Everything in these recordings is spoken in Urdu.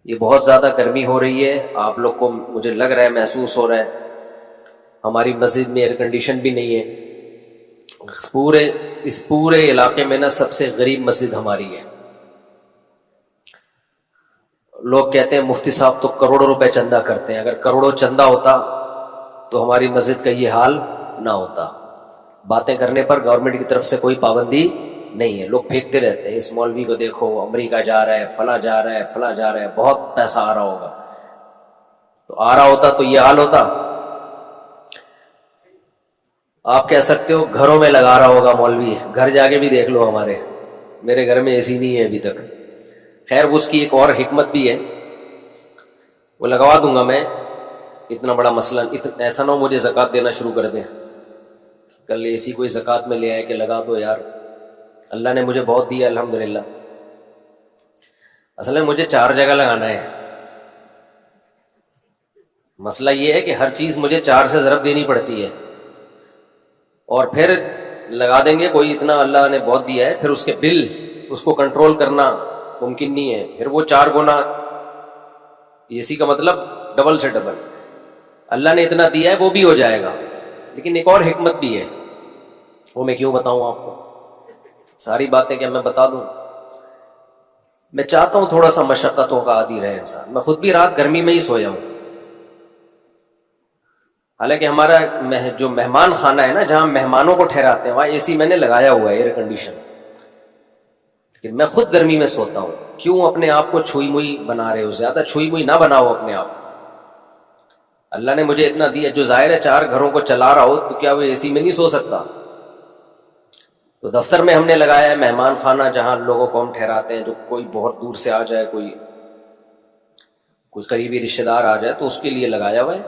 یہ بہت زیادہ گرمی ہو رہی ہے، آپ لوگ کو مجھے لگ رہا ہے محسوس ہو رہا ہے، ہماری مسجد میں ایئر کنڈیشن بھی نہیں ہے. اس پورے علاقے میں نا سب سے غریب مسجد ہماری ہے. لوگ کہتے ہیں مفتی صاحب تو کروڑوں روپے چندہ کرتے ہیں، اگر کروڑوں چندہ ہوتا تو ہماری مسجد کا یہ حال نہ ہوتا. باتیں کرنے پر گورنمنٹ کی طرف سے کوئی پابندی نہیں ہے، لوگ پھینکتے رہتے ہیں، اس مولوی کو دیکھو امریکہ جا رہا ہے، فلاں جا رہا ہے، فلاں جا رہا ہے، بہت پیسہ آ رہا ہوگا. تو آ رہا ہوتا تو یہ حال ہوتا؟ آپ کہہ سکتے ہو گھروں میں لگا رہا ہوگا مولوی، گھر جا کے بھی دیکھ لو، میرے گھر میں اے سی نہیں ہے ابھی تک. خیر اس کی ایک اور حکمت بھی ہے، وہ لگوا دوں گا میں. اتنا بڑا مسئلہ ایسا نہ ہو مجھے زکوٰۃ دینا شروع کر دیں، کل ایسی کوئی زکوٰۃ میں لے آئے کہ لگا دو یار. اللہ نے مجھے بہت دیا الحمدللہ. اصل میں مجھے 4 جگہ لگانا ہے. مسئلہ یہ ہے کہ ہر چیز مجھے 4 سے ضرب دینی پڑتی ہے، اور پھر لگا دیں گے کوئی اتنا اللہ نے بہت دیا ہے، پھر اس کے بل اس کو کنٹرول کرنا ممکن نہیں ہے، پھر وہ 4 گنا. اسی کا مطلب ڈبل سے ڈبل. اللہ نے اتنا دیا ہے وہ بھی ہو جائے گا. لیکن ایک اور حکمت بھی ہے، وہ میں کیوں بتاؤں آپ کو، ساری باتیں کیا میں بتا دوں؟ میں چاہتا ہوں تھوڑا سا مشقتوں کا عادی رہے انسان. میں خود بھی رات گرمی میں ہی سویا ہوں، حالانکہ ہمارا جو مہمان خانہ ہے نا، جہاں مہمانوں کو ٹھہراتے ہیں، وہاں اے سی میں نے لگایا ہوا ہے، ایئر کنڈیشن. لیکن میں خود گرمی میں سوتا ہوں. کیوں اپنے آپ کو چھوئی موئی بنا رہے ہو؟ زیادہ چھوئی موئی نہ بناؤ اپنے آپ. اللہ نے مجھے اتنا دیا، جو ظاہر ہے 4 گھروں کو چلا رہا ہو تو کیا وہ اے سی میں نہیں سو سکتا؟ تو دفتر میں ہم نے لگایا ہے مہمان خانہ، جہاں لوگوں کو ہم ٹھہراتے ہیں، جو کوئی بہت دور سے آ جائے، کوئی قریبی رشتہ دار آ جائے تو اس کے لیے لگایا ہوا ہے.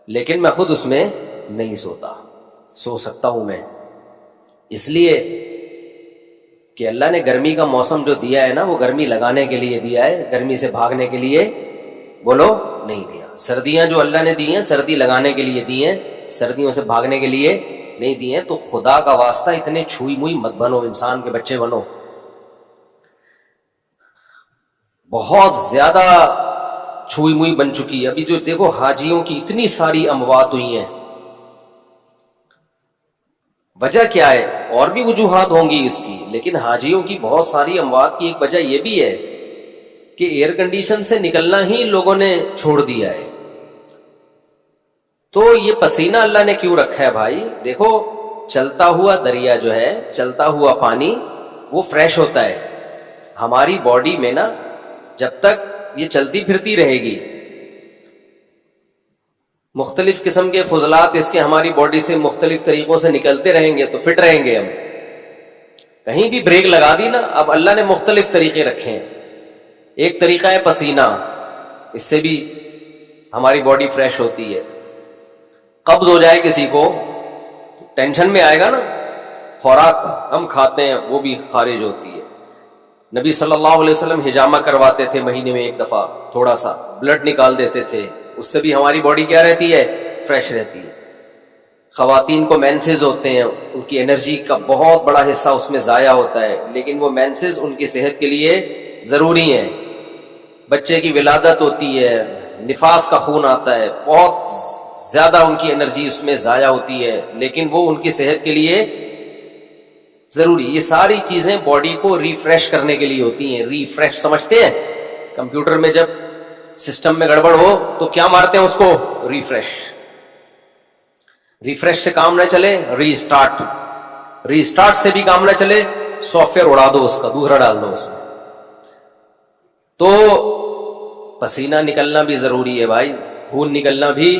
لیکن میں خود اس میں نہیں سوتا. سو سکتا ہوں میں اس لیے کہ اللہ نے گرمی کا موسم جو دیا ہے نا، وہ گرمی لگانے کے لیے دیا ہے، گرمی سے بھاگنے کے لیے بولو نہیں دیا. سردیاں جو اللہ نے دی ہیں سردی لگانے کے لیے دی ہیں، سردیوں سے بھاگنے کے لیے نہیں دی ہیں. تو خدا کا واسطہ اتنے چھوئی موئی مت بنو، انسان کے بچے بنو. بہت زیادہ چھوئی موئی بن چکی ہے. ابھی جو دیکھو حاجیوں کی اتنی ساری اموات ہوئی ہیں، وجہ کیا ہے؟ اور بھی وجوہات ہوں گی اس کی، لیکن حاجیوں کی بہت ساری اموات کی ایک وجہ یہ بھی ہے کہ ایئر کنڈیشن سے نکلنا ہی لوگوں نے چھوڑ دیا ہے. تو یہ پسینہ اللہ نے کیوں رکھا ہے بھائی؟ دیکھو چلتا ہوا دریا جو ہے، چلتا ہوا پانی، وہ فریش ہوتا ہے. ہماری باڈی میں نا جب تک یہ چلتی پھرتی رہے گی، مختلف قسم کے فضلات اس کے ہماری باڈی سے مختلف طریقوں سے نکلتے رہیں گے تو فٹ رہیں گے ہم. کہیں بھی بریک لگا دی نا، اب اللہ نے مختلف طریقے رکھے ہیں. ایک طریقہ ہے پسینہ، اس سے بھی ہماری باڈی فریش ہوتی ہے. قبض ہو جائے کسی کو، ٹینشن میں آئے گا نا، خوراک ہم کھاتے ہیں وہ بھی خارج ہوتی ہے. نبی صلی اللہ علیہ وسلم حجامہ کرواتے تھے، مہینے میں 1 دفعہ تھوڑا سا بلڈ نکال دیتے تھے، اس سے بھی ہماری باڈی کیا رہتی ہے؟ فریش رہتی ہے. خواتین کو مینسز ہوتے ہیں، ان کی انرجی کا بہت بڑا حصہ اس میں ضائع ہوتا ہے، لیکن وہ مینسز ان کی صحت کے لیے ضروری ہیں. بچے کی ولادت ہوتی ہے، نفاس کا خون آتا ہے، بہت زیادہ ان کی انرجی اس میں ضائع ہوتی ہے، لیکن وہ ان کی صحت کے لیے ضروری. یہ ساری چیزیں باڈی کو ریفریش کرنے کے لیے ہوتی ہیں. ریفریش سمجھتے ہیں؟ کمپیوٹر میں جب سسٹم میں گڑبڑ ہو تو کیا مارتے ہیں اس کو؟ ریفریش. ریفریش سے کام نہ چلے ری اسٹارٹ. ری اسٹارٹ سے بھی کام نہ چلے سافٹ ویئر اڑا دو، اس کا دوسرا ڈال دو اس میں. تو پسینہ نکلنا بھی ضروری ہے بھائی، خون نکلنا بھی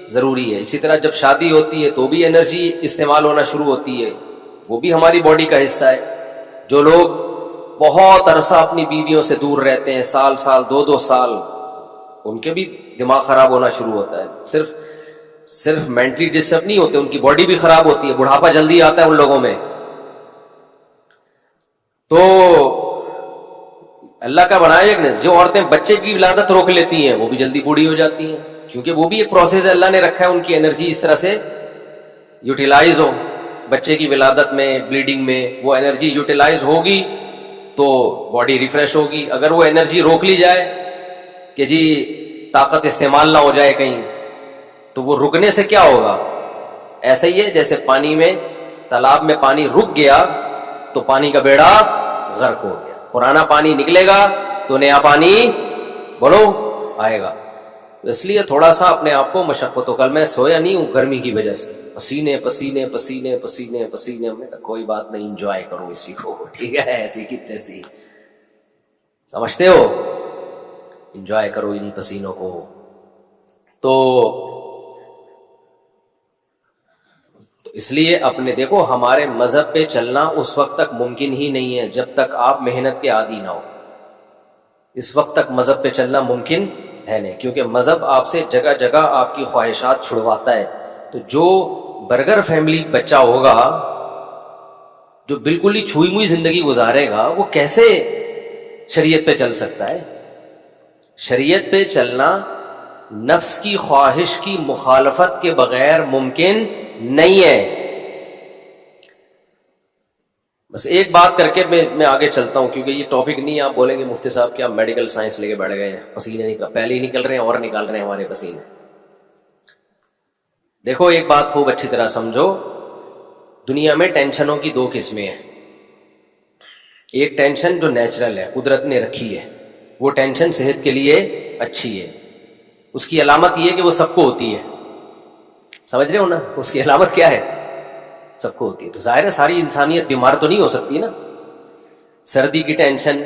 ضروری ہے. اسی طرح جب شادی ہوتی ہے تو بھی انرجی استعمال ہونا شروع ہوتی ہے، وہ بھی ہماری باڈی کا حصہ ہے. جو لوگ بہت عرصہ اپنی بیویوں سے دور رہتے ہیں، سال 2 سال، ان کے بھی دماغ خراب ہونا شروع ہوتا ہے. صرف مینٹلی ڈسٹرب نہیں ہوتے، ان کی باڈی بھی خراب ہوتی ہے. بڑھاپا جلدی آتا ہے ان لوگوں میں. تو اللہ کا بنایا ایک، جو عورتیں بچے کی ولادت روک لیتی ہیں وہ بھی جلدی بوڑھی ہو جاتی ہیں، کیونکہ وہ بھی ایک پروسیس اللہ نے رکھا ہے، ان کی انرجی اس طرح سے یوٹیلائز ہو. بچے کی ولادت میں، بلیڈنگ میں وہ انرجی یوٹیلائز ہوگی تو باڈی ریفریش ہوگی. اگر وہ انرجی روک لی جائے کہ جی طاقت استعمال نہ ہو جائے کہیں، تو وہ رکنے سے کیا ہوگا؟ ایسا ہی ہے جیسے پانی میں، تالاب میں پانی رک گیا تو پانی کا بیڑا غرق ہو گیا، پرانا پانی نکلے گا تو نیا پانی بولو آئے گا۔ تو اس لیے تھوڑا سا اپنے آپ کو مشقت، کل میں سویا نہیں ہوں گرمی کی وجہ سے، پسینے پسینے پسینے پسینے پسینے، ہم نے کہا کوئی بات نہیں، انجوائے کرو اسی کو، ٹھیک ہے، ایسی کی تیسی، سمجھتے ہو، انجوائے کرو انہیں پسینوں کو۔ تو اس لیے اپنے دیکھو، ہمارے مذہب پہ چلنا اس وقت تک ممکن ہی نہیں ہے جب تک آپ محنت کے عادی نہ ہو، اس وقت تک مذہب پہ چلنا ممکن ہے نہیں، کیونکہ مذہب آپ سے جگہ جگہ آپ کی خواہشات چھڑواتا ہے۔ تو جو برگر فیملی بچہ ہوگا، جو بالکل ہی چھوئی موئی زندگی گزارے گا، وہ کیسے شریعت پہ چل سکتا ہے؟ شریعت پہ چلنا نفس کی خواہش کی مخالفت کے بغیر ممکن نہیں ہے۔ بس ایک بات کر کے میں آگے چلتا ہوں، کیونکہ یہ ٹاپک نہیں، آپ بولیں گے مفتی صاحب کیا میڈیکل سائنس لے کے بیٹھ گئے ہیں، پسینے پہلے ہی نکل رہے ہیں اور نکال رہے ہیں ہمارے پسینے۔ دیکھو ایک بات خوب اچھی طرح سمجھو، دنیا میں ٹینشنوں کی دو قسمیں ہیں۔ ایک ٹینشن جو نیچرل ہے، قدرت نے رکھی ہے، وہ ٹینشن صحت کے لیے اچھی ہے، اس کی علامت یہ ہے کہ وہ سب کو ہوتی ہے، سمجھ رہے ہو نا؟ اس کی علامت کیا ہے؟ سب کو ہوتی ہے۔ تو ظاہر ہے ساری انسانیت بیمار تو نہیں ہو سکتی نا۔ سردی کی ٹینشن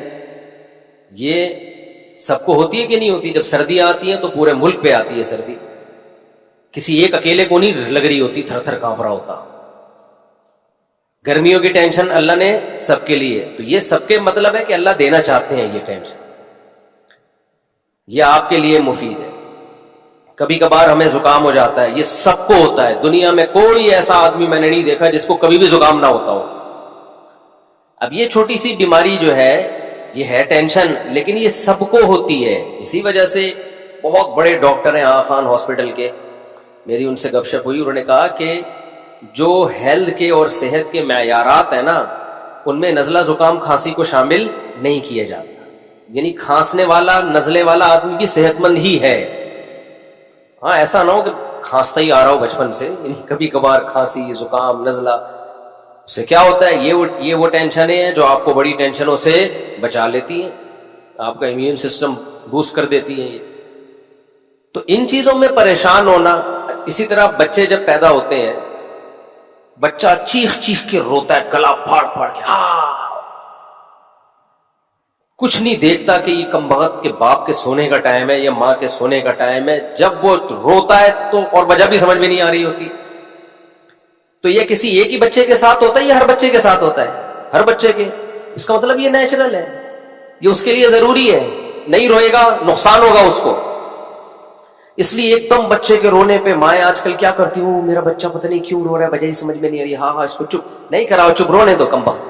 یہ سب کو ہوتی ہے کہ نہیں ہوتی؟ جب سردیاں آتی ہیں تو پورے ملک پہ آتی ہے سردی، کسی ایک اکیلے کو نہیں لگ رہی ہوتی، تھر تھر کانپ رہا ہوتا۔ گرمیوں کی ٹینشن اللہ نے سب کے لیے، تو یہ سب کے مطلب ہے کہ اللہ دینا چاہتے ہیں یہ ٹینشن، یہ آپ کے لیے مفید ہے۔ کبھی کبھار ہمیں زکام ہو جاتا ہے، یہ سب کو ہوتا ہے، دنیا میں کوئی ایسا آدمی میں نے نہیں دیکھا جس کو کبھی بھی زکام نہ ہوتا ہو۔ اب یہ چھوٹی سی بیماری جو ہے یہ ہے ٹینشن، لیکن یہ سب کو ہوتی ہے۔ اسی وجہ سے بہت بڑے ڈاکٹر ہیں آغا خان ہاسپٹل کے، میری ان سے گپ شپ ہوئی، انہوں نے کہا کہ جو ہیلتھ کے اور صحت کے معیارات ہیں نا، ان میں نزلہ زکام کھانسی کو شامل نہیں کیا جاتا، یعنی کھانسنے والا نزلے والا آدمی بھی صحت مند ہی ہے۔ ہاں ایسا نہ ہو کہ کھانستا ہی آ رہا ہو بچپن سے، یعنی کبھی کبھار کھانسی زکام نزلہ، اس سے کیا ہوتا ہے؟ یہ وہ ٹینشنیں ہیں جو آپ کو بڑی ٹینشنوں سے بچا لیتی ہیں، آپ کا امیون سسٹم بوسٹ کر دیتی ہیں یہ۔ تو ان چیزوں میں پریشان ہونا۔ اسی طرح بچے جب پیدا ہوتے ہیں، بچہ چیخ چیخ کے روتا ہے، گلا پھاڑ پھاڑ کے، کچھ نہیں دیکھتا کہ یہ کم بخت کے باپ کے سونے کا ٹائم ہے یا ماں کے سونے کا ٹائم ہے۔ جب وہ روتا ہے تو اور وجہ بھی سمجھ میں نہیں آ رہی ہوتی۔ تو یہ کسی ایک ہی بچے کے ساتھ ہوتا ہے یا ہر بچے کے ساتھ ہوتا ہے؟ ہر بچے کے۔ اس کا مطلب یہ نیچرل ہے، یہ اس کے لیے ضروری ہے، نہیں روئے گا نقصان ہوگا اس کو۔ اس لیے ایک دم بچے کے رونے پہ مائیں آج کل کیا کرتی ہوں، میرا بچہ پتہ نہیں کیوں رو رہا ہے، وجہ ہی سمجھ میں نہیں آ رہی، ہاں اس کو چپ نہیں کراؤ، چپ رونے دو، کم بخت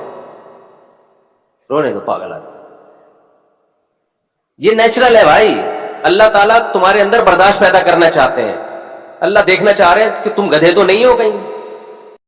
رونے دو، پاگل آدمی۔ یہ نیچرل ہے بھائی، اللہ تعالیٰ تمہارے اندر برداشت پیدا کرنا چاہتے ہیں، اللہ دیکھنا چاہ رہے ہیں کہ تم گدھے تو نہیں ہو کہیں۔